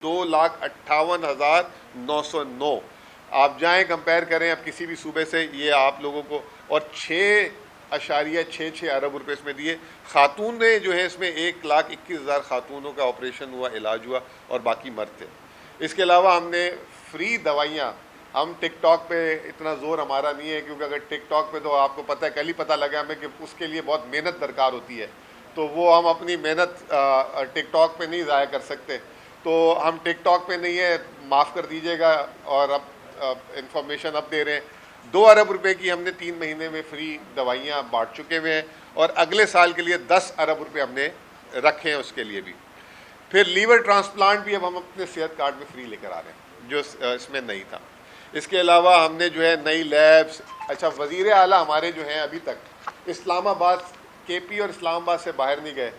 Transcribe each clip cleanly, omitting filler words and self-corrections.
2,58,909. آپ جائیں کمپیئر کریں اب کسی بھی صوبے سے, یہ آپ لوگوں کو, اور 6.66 ارب روپے اس میں دیے. خاتون نے جو ہے اس میں 1,21,000 خاتونوں کا آپریشن ہوا, علاج ہوا, اور باقی مرد تھے. اس کے علاوہ ہم نے فری دوائیاں, ہم ٹک ٹاک پہ اتنا زور ہمارا نہیں ہے, کیونکہ اگر ٹک ٹاک پہ تو آپ کو پتہ ہے, کل ہی پتہ لگا ہمیں کہ اس کے لیے بہت محنت درکار ہوتی ہے, تو وہ ہم اپنی محنت ٹک ٹاک پہ نہیں ضائع کر سکتے. تو ہم ٹک ٹاک پہ نہیں ہے, معاف کر دیجیے گا. اور اب انفارمیشن اب دے رہے ہیں, 2 ارب روپے کی ہم نے 3 مہینے میں فری دوائیاں بانٹ چکے ہوئے ہیں, اور اگلے سال کے لیے 10 ارب روپے ہم نے رکھے ہیں اس کے لیے بھی. پھر لیور ٹرانسپلانٹ بھی اب ہم اپنے صحت کارڈ میں فری لے کر آ رہے ہیں, جو اس میں نہیں تھا. اس کے علاوہ ہم نے جو ہے نئی لیبس. اچھا, وزیر اعلیٰ ہمارے جو ہیں ابھی تک اسلام آباد, کے پی اور اسلام آباد سے باہر نہیں گئے.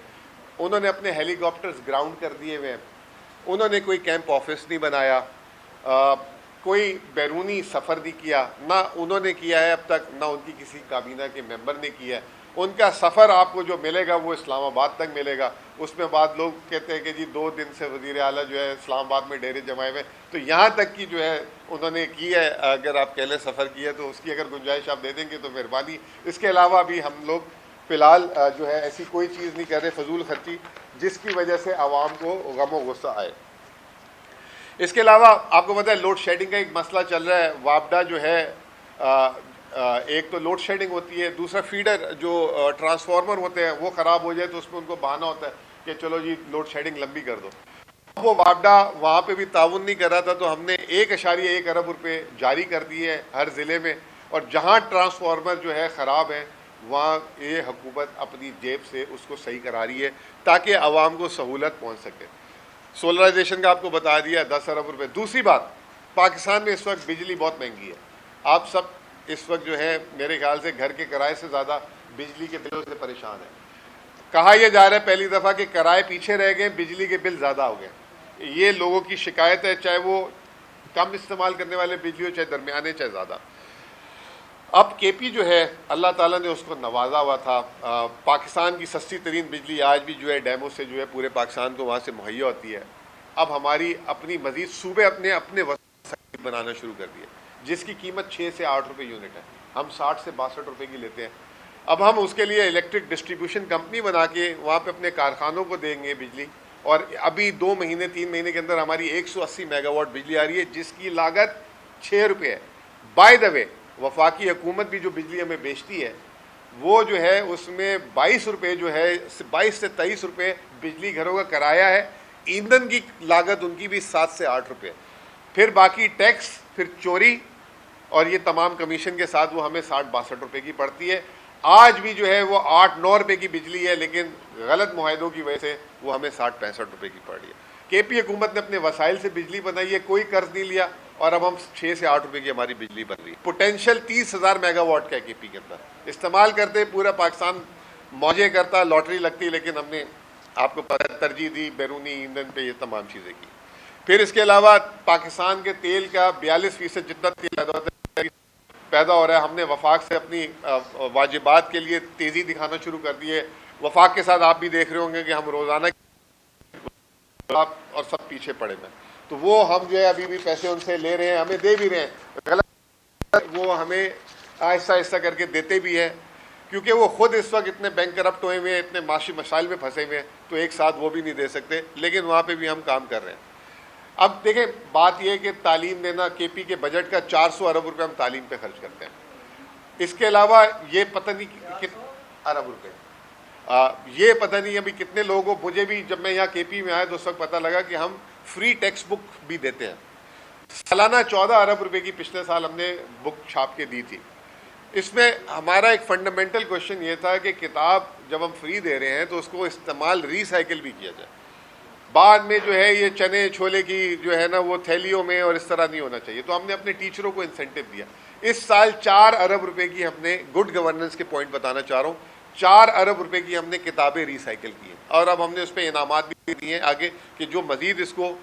انہوں نے اپنے ہیلی کاپٹرز گراؤنڈ کر دیے ہوئے ہیں. انہوں نے کوئی کیمپ آفس نہیں بنایا, کوئی بیرونی سفر نہیں کیا, نہ انہوں نے کیا ہے اب تک, نہ ان کی کسی کابینہ کے ممبر نے کیا ہے. ان کا سفر آپ کو جو ملے گا وہ اسلام آباد تک ملے گا. اس میں بعد لوگ کہتے ہیں کہ جی 2 دن سے وزیر اعلیٰ جو ہے اسلام آباد میں ڈیرے جمائے ہوئے, تو یہاں تک کی جو ہے انہوں نے کی ہے. اگر آپ کہہ لیں سفر کی ہے تو اس کی اگر گنجائش آپ دے دیں گے تو مہربانی. اس کے علاوہ ابھی ہم لوگ فی الحال جو ہے ایسی کوئی چیز نہیں کر رہے فضول خرچی جس کی وجہ سے عوام کو غم و غصہ آئے. اس کے علاوہ آپ کو پتہ ہے لوڈ شیڈنگ کا ایک مسئلہ چل رہا ہے. وابڈا جو ہے, ایک تو لوڈ شیڈنگ ہوتی ہے, دوسرا فیڈر جو ٹرانسفارمر ہوتے ہیں وہ خراب ہو جائے تو اس میں ان کو بہانہ ہوتا ہے کہ چلو جی لوڈ شیڈنگ لمبی کر دو. وہ وابڈا وہاں پہ بھی تعاون نہیں کر رہا تھا, تو ہم نے 1.1 ارب روپے جاری کر دیے ہیں ہر ضلع میں, اور جہاں ٹرانسفارمر جو ہے خراب ہے وہاں یہ حکومت اپنی جیب سے اس کو صحیح کرا رہی ہے تاکہ عوام کو سہولت پہنچ سکے. سولرائزیشن کا آپ کو بتا دیا 10 ارب روپے. دوسری بات, پاکستان میں اس وقت بجلی بہت مہنگی ہے. آپ سب اس وقت جو ہے میرے خیال سے گھر کے کرائے سے زیادہ بجلی کے بلوں سے پریشان ہیں. کہا یہ جا رہا ہے پہلی دفعہ کہ کرائے پیچھے رہ گئے, بجلی کے بل زیادہ ہو گئے. یہ لوگوں کی شکایت ہے, چاہے وہ کم استعمال کرنے والے بجلی ہو, چاہے درمیانے, چاہے زیادہ. اب کے پی جو ہے اللہ تعالیٰ نے اس کو نوازا ہوا تھا. پاکستان کی سستی ترین بجلی آج بھی جو ہے ڈیموں سے جو ہے پورے پاکستان کو وہاں سے مہیا ہوتی ہے. اب ہماری اپنی مزید صوبے اپنے وسائل بنانا شروع کر دیے جس کی قیمت 6 سے 8 روپے یونٹ ہے. ہم 60 سے 62 روپے کی لیتے ہیں. اب ہم اس کے لیے الیکٹرک ڈسٹریبیوشن کمپنی بنا کے وہاں پہ اپنے کارخانوں کو دیں گے بجلی, اور ابھی 2 مہینے 3 مہینے کے اندر ہماری 180 میگا واٹ بجلی آ رہی ہے جس کی لاگت 6 روپے ہے. بائی دا وے, وفاقی حکومت بھی جو بجلی ہمیں بیچتی ہے وہ جو ہے اس میں 22 روپے جو ہے 22 سے 23 روپے بجلی گھروں کا کرایہ ہے. ایندھن کی لاگت ان کی بھی 7 سے 8 روپے. پھر باقی ٹیکس, پھر چوری, اور یہ تمام کمیشن کے ساتھ وہ ہمیں 60-62 روپے کی پڑتی ہے. آج بھی جو ہے وہ 8-9 روپے کی بجلی ہے, لیکن غلط معاہدوں کی وجہ سے وہ ہمیں 60-65 روپے کی پڑ رہی ہے. کے پی حکومت نے اپنے وسائل سے بجلی بنائی ہے, کوئی قرض نہیں لیا, اور اب ہم 6 سے 8 روپے کی ہماری بجلی بن رہی ہے. پوٹینشیل 30,000 میگا واٹ کا ہے کے پی کے اندر. استعمال کرتے پورا پاکستان موجیں کرتا, لاٹری لگتی, لیکن ہم نے آپ کو ترجیح دی بیرونی ایندھن پہ یہ تمام چیزیں کی. پھر اس کے علاوہ پاکستان کے تیل کا 42% جتنا تیل پیدا ہو رہا ہے, ہم نے وفاق سے اپنی واجبات کے لیے تیزی دکھانا شروع کر دی ہے. وفاق کے ساتھ آپ بھی دیکھ رہے ہوں گے کہ ہم روزانہ اور سب پیچھے پڑے ہوئے, تو وہ ہم جو ہے ابھی بھی پیسے ان سے لے رہے ہیں, ہمیں دے بھی رہے ہیں. غلط وہ ہمیں آہستہ آہستہ کر کے دیتے بھی ہیں, کیونکہ وہ خود اس وقت اتنے بینک کرپٹ ہوئے ہوئے ہیں, اتنے معاشی مسائل میں پھنسے ہوئے ہیں, تو ایک ساتھ وہ بھی نہیں دے سکتے, لیکن وہاں پہ بھی ہم کام کر رہے ہیں. اب دیکھیں بات یہ کہ تعلیم دینا, کے پی کے بجٹ کا 400 ارب روپے ہم تعلیم پہ خرچ کرتے ہیں. اس کے علاوہ یہ پتہ نہیں ارب روپے, یہ پتہ نہیں ابھی کتنے لوگوں کو, مجھے بھی جب میں یہاں کے پی میں آیا تو اس وقت پتہ لگا کہ ہم فری ٹیکسٹ بک بھی دیتے ہیں. سالانہ 14 ارب روپے کی پچھلے سال ہم نے بک چھاپ کے دی تھی. اس میں ہمارا ایک فنڈامنٹل کوشچن یہ تھا کہ کتاب جب ہم فری دے رہے ہیں تو اس کو استعمال ریسائیکل بھی کیا جائے. بعد میں جو ہے یہ چنے چھولے کی جو ہے نا وہ تھیلیوں میں اور اس طرح نہیں ہونا چاہیے, تو ہم نے اپنے ٹیچروں کو انسینٹو دیا. اس سال 4 ارب روپے کی ہم نے, گڈ گورننس کے پوائنٹ بتانا چاہ رہا ہوں, 4 ارب روپے کی ہم نے کتابیں ریسائیکل کی ہیں, اور اب ہم نے اس پہ انعامات بھی دیے ہیں آگے کہ جو مزید اس کو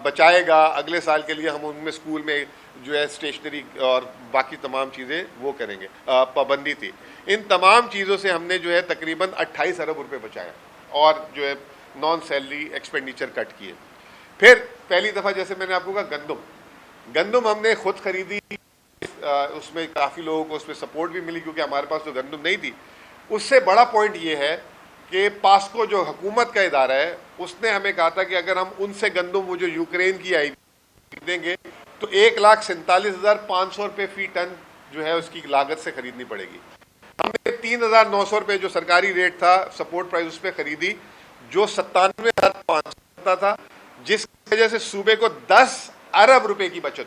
بچائے گا اگلے سال کے لیے ہم ان میں اسکول میں جو ہے اسٹیشنری اور باقی تمام چیزیں وہ کریں گے. پابندی تھی. ان تمام چیزوں سے ہم نے جو ہے تقریباً 28 ارب روپے بچایا, اور جو ہے نان سیلری ایکسپینڈیچر کٹ کیے. پھر پہلی دفعہ جیسے میں نے آپ کو کہا گندم ہم نے خود خریدی، اس میں کافی لوگوں کو اس میں سپورٹ بھی ملی کیونکہ ہمارے پاس تو گندم نہیں تھی. اس سے بڑا پوائنٹ یہ ہے کہ پاسکو جو حکومت کا ادارہ ہے اس نے ہمیں کہا تھا کہ اگر ہم ان سے گندم وہ جو یوکرین کی آئی خریدیں گے تو 1,47,500 روپے فی ٹن جو ہے اس کی لاگت سے خریدنی پڑے گی. ہم نے 3,900 روپے جو سرکاری ریٹ تھا سپورٹ پرائز اس پہ خریدی جو 97,500 تھا، جس کی وجہ سے صوبے کو 10 ارب روپے کی بچت